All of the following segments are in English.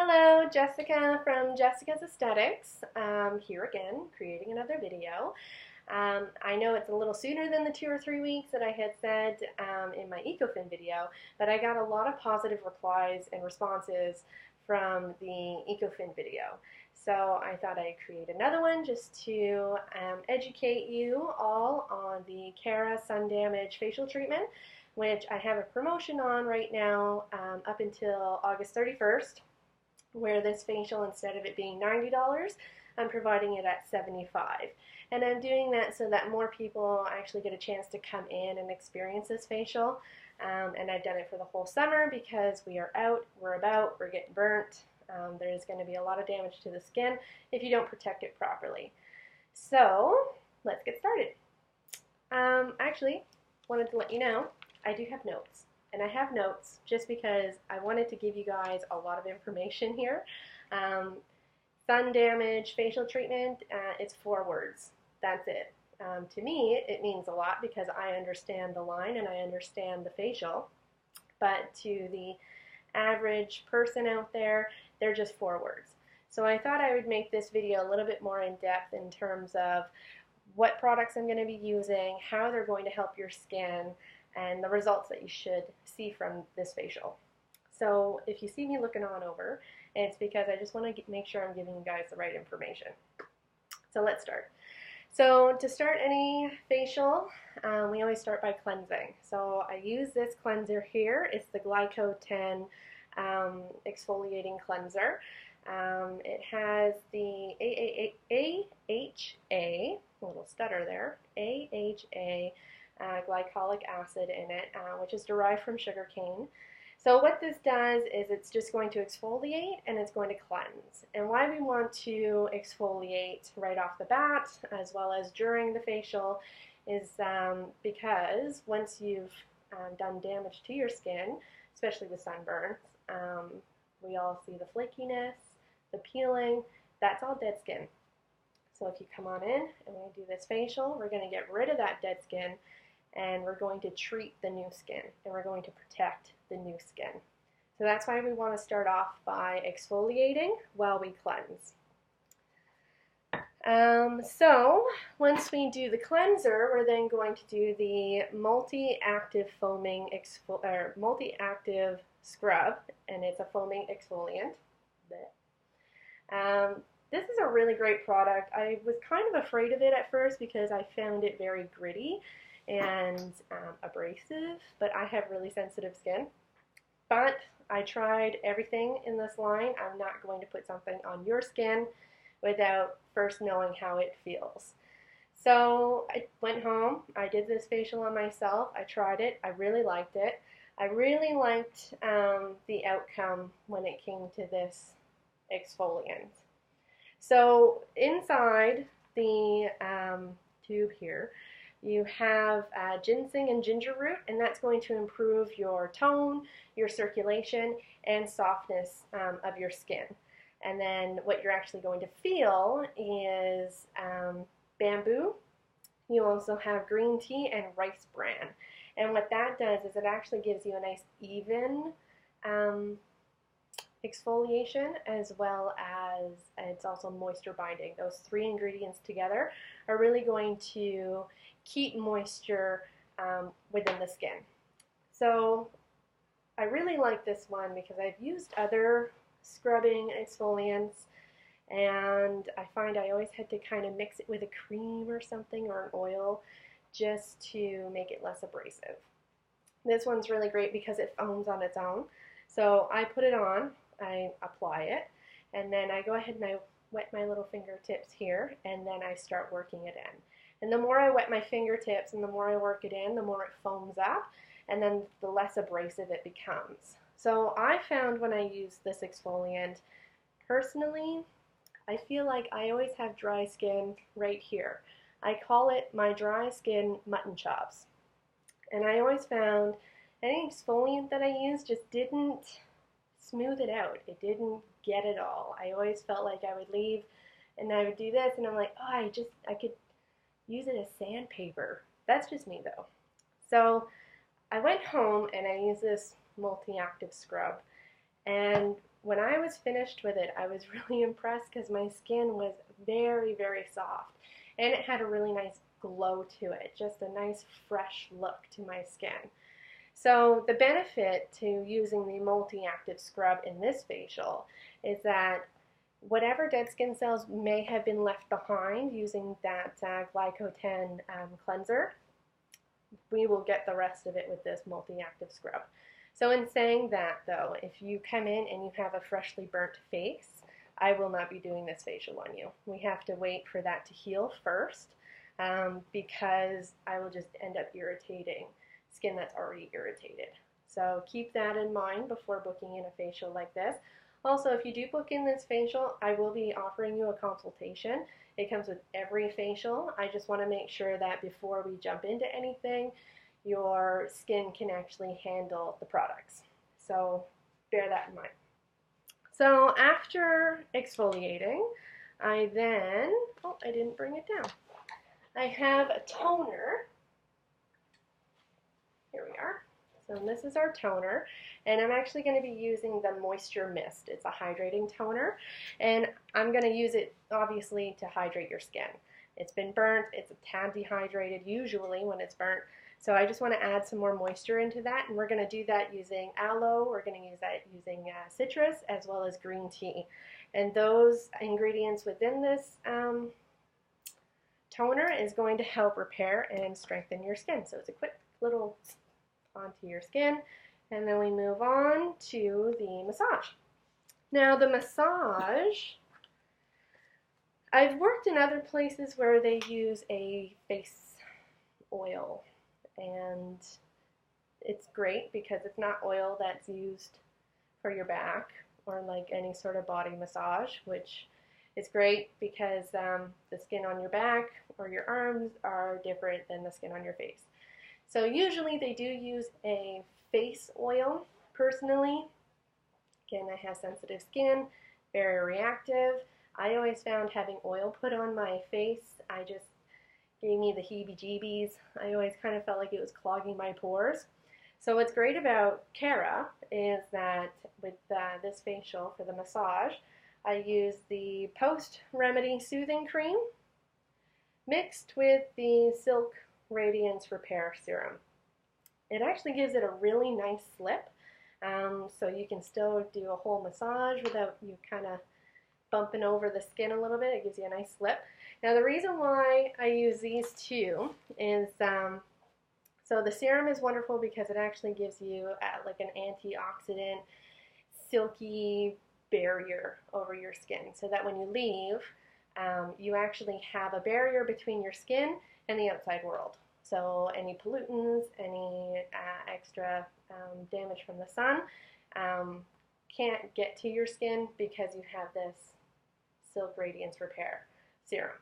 Hello, Jessica from Jessica's Aesthetics. Here again, creating another video. I know it's a little sooner than the 2 or 3 weeks that I had said in my EcoFin video, but I got a lot of positive replies and responses from the EcoFin video. So I thought I'd create another one just to educate you all on the Cara Sun Damage Facial Treatment, which I have a promotion on right now up until August 31st. Where this facial, instead of it being $90, I'm providing it at $75. And I'm doing that so that more people actually get a chance to come in and experience this facial. And I've done it for the whole summer because we are out, we're about, we're getting burnt. There's going to be a lot of damage to the skin if you don't protect it properly. So let's get started. Actually, wanted to let you know I do have notes. And I have notes just because I wanted to give you guys a lot of information here. Sun damage facial treatment, it's 4 words. That's it. To me, it means a lot because I understand the line and I understand the facial. But to the average person out there, they're just 4 words. So I thought I would make this video a little bit more in depth in terms of what products I'm going to be using, how they're going to help your skin, and the results that you should see from this facial. So if you see me looking on over, it's because I just want to make sure I'm giving you guys the right information. So let's start. So to start any facial, we always start by cleansing. So I use this cleanser here. It's the Glyco 10 exfoliating cleanser. It has the AHA, a little stutter there, AHA glycolic acid in it, which is derived from sugarcane. So what this does is it's just going to exfoliate and it's going to cleanse. And why we want to exfoliate right off the bat as well as during the facial is because once you've done damage to your skin, especially with sunburns, we all see the flakiness, the peeling, that's all dead skin. So if you come on in and we do this facial, we're going to get rid of that dead skin and we're going to treat the new skin and we're going to protect the new skin. So that's why we want to start off by exfoliating while we cleanse. So once we do the cleanser, we're then going to do the multi-active foaming multi-active scrub, and it's a foaming exfoliant. This is a really great product. I was kind of afraid of it at first because I found it very gritty and abrasive, but I have really sensitive skin. But I tried everything in this line. I'm not going to put something on your skin without first knowing how it feels. So I went home, I did this facial on myself, I tried it, I really liked it. I really liked the outcome when it came to this exfoliant. So inside the tube here, you have ginseng and ginger root, and that's going to improve your tone, your circulation, and softness of your skin. And then what you're actually going to feel is bamboo. You also have green tea and rice bran. And what that does is it actually gives you a nice even exfoliation, as well as it's also moisture binding. Those 3 ingredients together are really going to keep moisture within the skin. So I really like this one because I've used other scrubbing exfoliants and I find I always had to kind of mix it with a cream or something or an oil just to make it less abrasive. This one's really great because it foams on its own. So I put it on, I apply it, and then I go ahead and I wet my little fingertips here, and then I start working it in. And the more I wet my fingertips and the more I work it in, the more it foams up, and then the less abrasive it becomes. So I found when I use this exfoliant, personally, I feel like I always have dry skin right here. I call it my dry skin mutton chops. And I always found any exfoliant that I used just didn't smooth it out. It didn't get it all. I always felt like I would leave and I would do this and I'm like, oh, I could use it as sandpaper. That's just me though. So I went home and I used this multi-active scrub, and when I was finished with it, I was really impressed because my skin was very, very soft. And it had a really nice glow to it, just a nice fresh look to my skin. So the benefit to using the multi-active scrub in this facial is that whatever dead skin cells may have been left behind using that Glyco10 cleanser, we will get the rest of it with this multi-active scrub. So in saying that though, if you come in and you have a freshly burnt face, I will not be doing this facial on you. We have to wait for that to heal first because I will just end up irritating skin that's already irritated. So keep that in mind before booking in a facial like this. Also, if you do book in this facial, I will be offering you a consultation. It comes with every facial. I just want to make sure that before we jump into anything, your skin can actually handle the products. So bear that in mind. So after exfoliating, I then, oh, I didn't bring it down. I have a toner. Here we are. So this is our toner, and I'm actually going to be using the Moisture Mist. It's a hydrating toner, and I'm going to use it obviously to hydrate your skin. It's been burnt, it's a tad dehydrated usually when it's burnt, so I just want to add some more moisture into that, and we're going to do that using aloe, we're going to use that using citrus as well as green tea. And those ingredients within this toner is going to help repair and strengthen your skin. So it's a quick little onto your skin, and then we move on to the massage. Now the massage, I've worked in other places where they use a face oil, and it's great because it's not oil that's used for your back or like any sort of body massage, which is great because the skin on your back or your arms are different than the skin on your face. So usually they do use a face oil. Personally, again, I have sensitive skin, very reactive. I always found having oil put on my face, I just gave me the heebie-jeebies. I always kind of felt like it was clogging my pores. So what's great about Cara is that with this facial for the massage, I use the Post Remedy Soothing Cream mixed with the Silk Radiance Repair Serum. It actually gives it a really nice slip, so you can still do a whole massage without you kind of bumping over the skin a little bit. It gives you a nice slip. Now the reason why I use these two is, so the serum is wonderful because it actually gives you like an antioxidant, silky barrier over your skin, so that when you leave, you actually have a barrier between your skin and the outside world. So any pollutants, any extra damage from the sun can't get to your skin because you have this Silk Radiance Repair Serum.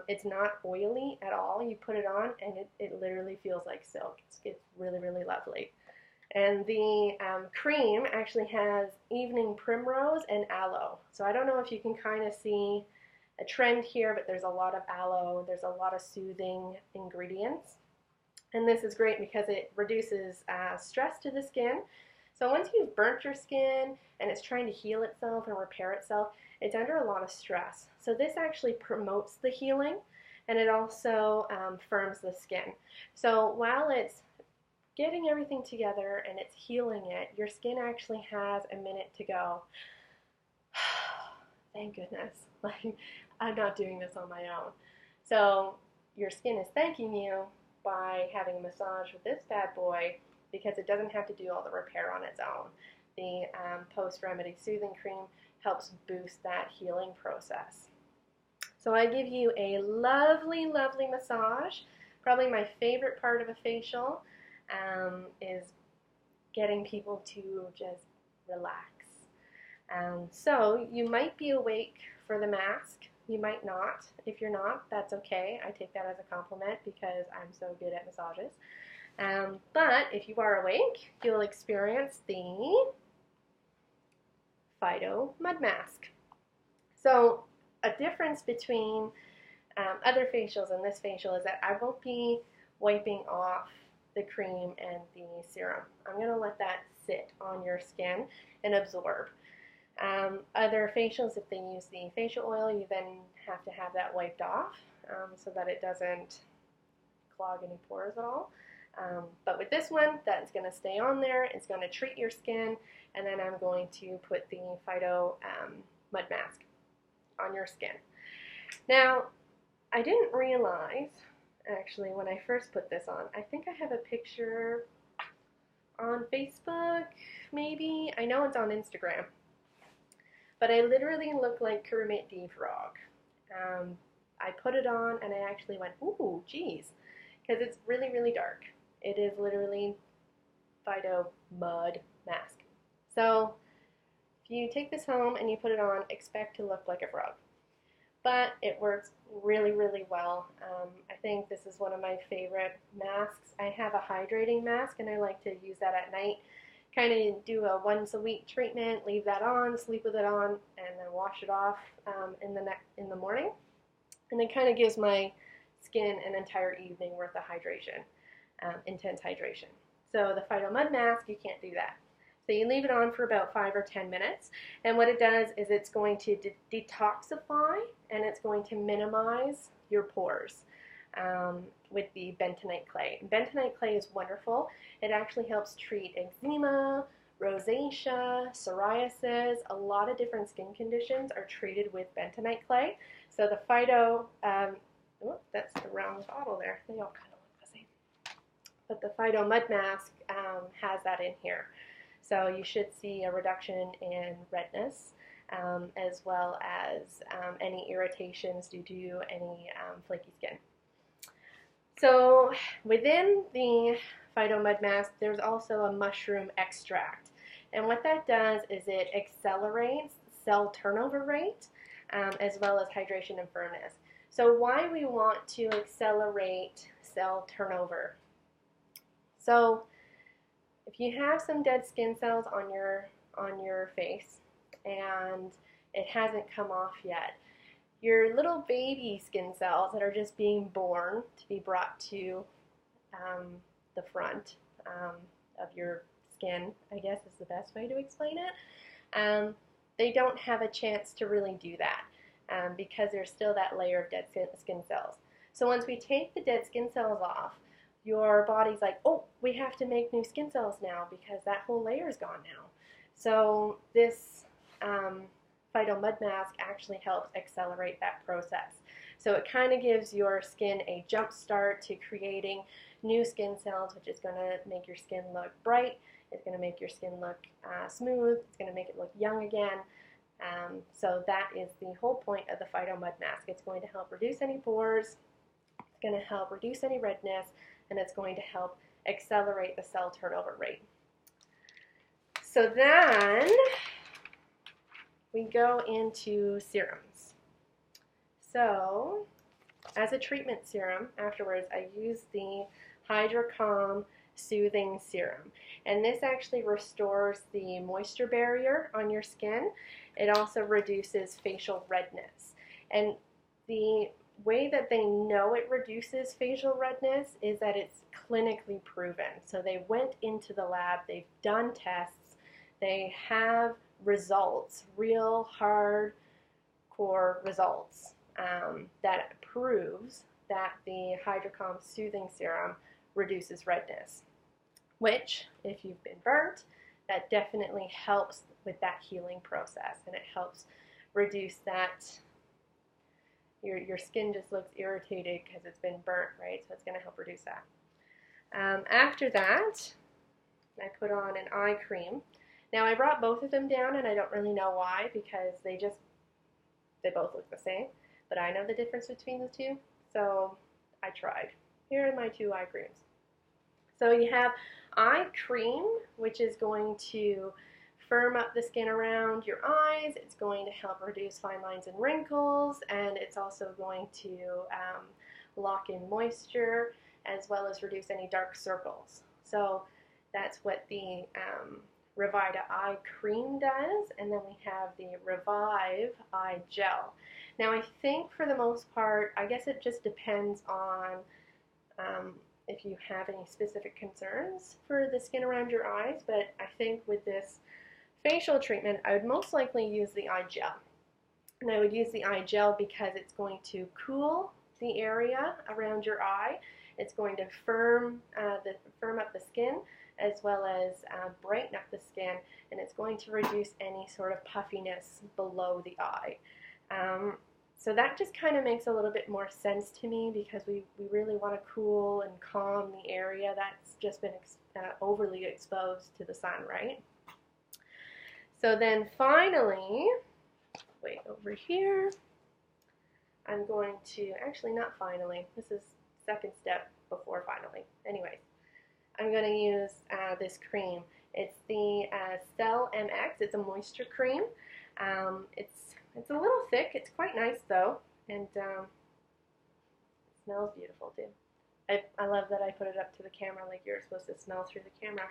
It's not oily at all. You put it on and it literally feels like silk. It's really, really lovely. And the cream actually has evening primrose and aloe. So I don't know if you can kind of see a trend here, but there's a lot of aloe, there's a lot of soothing ingredients. And this is great because it reduces stress to the skin. So once you've burnt your skin and it's trying to heal itself and repair itself, it's under a lot of stress. So this actually promotes the healing, and it also firms the skin. So while it's getting everything together and it's healing it, your skin actually has a minute to go. Thank goodness. Like, I'm not doing this on my own. So your skin is thanking you by having a massage with this bad boy because it doesn't have to do all the repair on its own. The Post Remedy Soothing Cream helps boost that healing process. So I give you a lovely, lovely massage. Probably my favorite part of a facial is getting people to just relax. So you might be awake for the mask. You might not. If you're not, that's okay. I take that as a compliment because I'm so good at massages. But if you are awake, you'll experience the Phyto Mud Mask. So a difference between other facials and this facial is that I won't be wiping off the cream and the serum. I'm going to let that sit on your skin and absorb. other facials, if they use the facial oil, you then have to have that wiped off so that it doesn't clog any pores at all. But with this one, that's going to stay on there. It's going to treat your skin, and then I'm going to put the Phyto Mud Mask on your skin. Now, I didn't realize, actually, when I first put this on, I think I have a picture on Facebook, maybe. I know it's on Instagram. But I literally look like Kermit the Frog. I put it on and I actually went, ooh, geez, because it's really, really dark. It is literally Phyto Mud Mask. So if you take this home and you put it on, expect to look like a frog. But it works really, really well. I think this is one of my favorite masks. I have a hydrating mask and I like to use that at night. Kind of do a once a week treatment, leave that on, sleep with it on, and then wash it off in the morning. And it kind of gives my skin an entire evening worth of hydration, intense hydration. So the Phyto Mud Mask, you can't do that. So you leave it on for about 5 or 10 minutes, and what it does is it's going to detoxify and it's going to minimize your pores with the bentonite clay. Bentonite clay is wonderful. It actually helps treat eczema, rosacea, psoriasis. A lot of different skin conditions are treated with bentonite clay. So the Phyto, oh, that's the wrong bottle there. They all kind of look the same. But the Phyto Mud Mask has that in here. So you should see a reduction in redness as well as any irritations due to any flaky skin. So within the Phyto Mud Mask, there's also a mushroom extract. And what that does is it accelerates cell turnover rate as well as hydration and firmness. So why we want to accelerate cell turnover? So if you have some dead skin cells on your face and it hasn't come off yet, your little baby skin cells that are just being born to be brought to the front of your skin, I guess is the best way to explain it, they don't have a chance to really do that because there's still that layer of dead skin cells. So once we take the dead skin cells off, your body's like, oh, we have to make new skin cells now because that whole layer is gone now. So this Phyto Mud Mask actually helps accelerate that process. So it kind of gives your skin a jump start to creating new skin cells, which is going to make your skin look bright. It's going to make your skin look smooth. It's going to make it look young again. So that is the whole point of the Phyto Mud Mask. It's going to help reduce any pores. It's going to help reduce any redness. And it's going to help accelerate the cell turnover rate. So then we go into serums. So as a treatment serum, afterwards I use the Hydra Calm Soothing Serum. And this actually restores the moisture barrier on your skin. It also reduces facial redness. And the way that they know it reduces facial redness is that it's clinically proven. So they went into the lab, they've done tests, they have results, real hardcore results that proves that the Hydra Calm Soothing Serum reduces redness, which, if you've been burnt, that definitely helps with that healing process, and it helps reduce that. Your skin just looks irritated because it's been burnt, right? So it's going to help reduce that. After that, I put on an eye cream. Now I brought both of them down, and I don't really know why because they both look the same. But I know the difference between the two, so I tried. Here are my two eye creams. So you have eye cream, which is going to firm up the skin around your eyes. It's going to help reduce fine lines and wrinkles, and it's also going to lock in moisture as well as reduce any dark circles. So that's what the Revita Eye Cream does, and then we have the Revive Eye Gel. Now I think for the most part, I guess it just depends on if you have any specific concerns for the skin around your eyes, but I think with this facial treatment, I would most likely use the eye gel. And I would use the eye gel because it's going to cool the area around your eye. It's going to firm up the skin, as well as brighten up the skin, and it's going to reduce any sort of puffiness below the eye. So that just kind of makes a little bit more sense to me, because we really want to cool and calm the area that's just been overly exposed to the sun, right? So then finally, wait, over here, I'm going to, actually not finally, this is second step before finally. Anyways, I'm going to use this cream. It's the Cell MX. It's a moisture cream. It's a little thick. It's quite nice though, and it smells beautiful too. I love that I put it up to the camera like you're supposed to smell through the camera.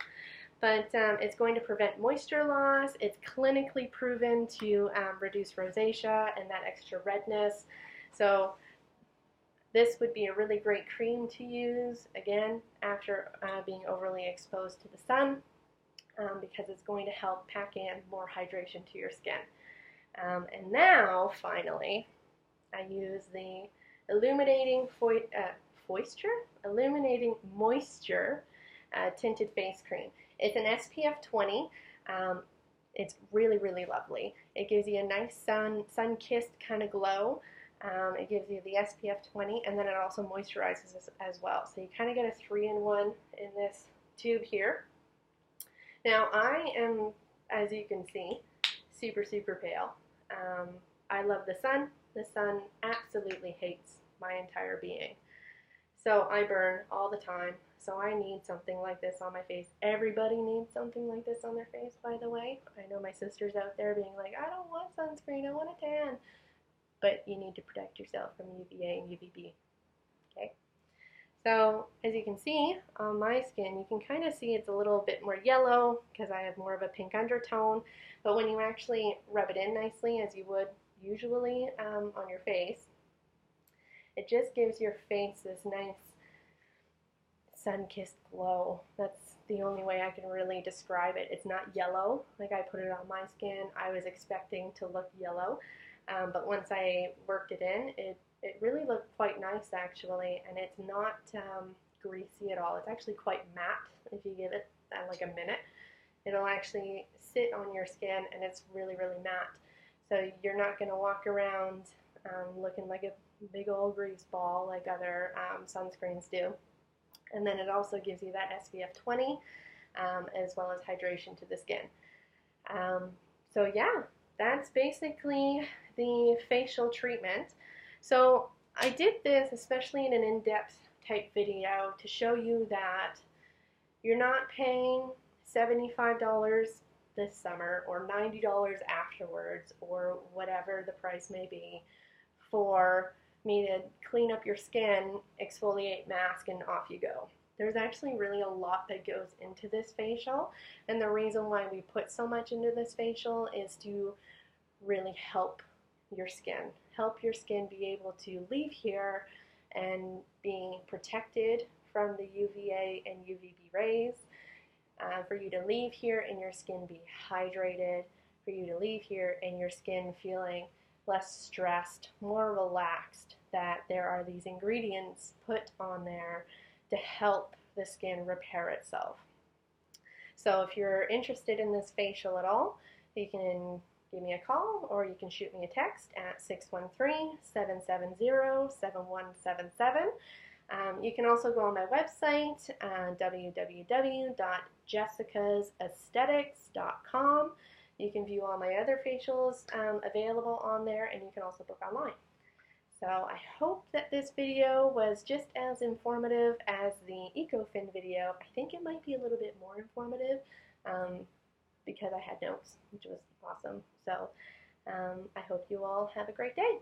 But it's going to prevent moisture loss. It's clinically proven to reduce rosacea and that extra redness. So this would be a really great cream to use, again, after being overly exposed to the sun, because it's going to help pack in more hydration to your skin. And now, finally, I use the Illuminating Moisture Tinted Face Cream. It's an SPF 20. It's really, really lovely. It gives you a nice sun-kissed kind of glow. It gives you the SPF 20, and then it also moisturizes as well. So you kind of get a 3-in-1 in this tube here. Now I am, as you can see, super, super pale. I love the sun. The sun absolutely hates my entire being. So I burn all the time. So I need something like this on my face. Everybody needs something like this on their face, by the way. I know my sister's out there being like, I don't want sunscreen, I want a tan. But you need to protect yourself from UVA and UVB. Okay? So as you can see on my skin, you can kind of see it's a little bit more yellow because I have more of a pink undertone. But when you actually rub it in nicely, as you would usually on your face, it just gives your face this nice sun-kissed glow. That's the only way I can really describe it. It's not yellow like I put it on my skin. I was expecting to look yellow, but once I worked it in, it really looked quite nice actually, and it's not greasy at all. It's actually quite matte if you give it like a minute. It'll actually sit on your skin, and it's really, really matte. So you're not going to walk around looking like a big old grease ball like other sunscreens do. And then it also gives you that SPF 20 as well as hydration to the skin. So yeah, that's basically the facial treatment. So I did this especially in an in-depth type video to show you that you're not paying $75 this summer or $90 afterwards or whatever the price may be for me to clean up your skin, exfoliate, mask, and off you go. There's actually really a lot that goes into this facial, and the reason why we put so much into this facial is to really help your skin be able to leave here and be protected from the UVA and UVB rays, for you to leave here and your skin be hydrated, for you to leave here and your skin feeling less stressed, more relaxed, that there are these ingredients put on there to help the skin repair itself. So if you're interested in this facial at all, you can give me a call or you can shoot me a text at 613-770-7177. You can also go on my website, www.jessicasaesthetics.com. You can view all my other facials available on there, and you can also book online. So I hope that this video was just as informative as the EcoFin video. I think it might be a little bit more informative because I had notes, which was awesome. So I hope you all have a great day.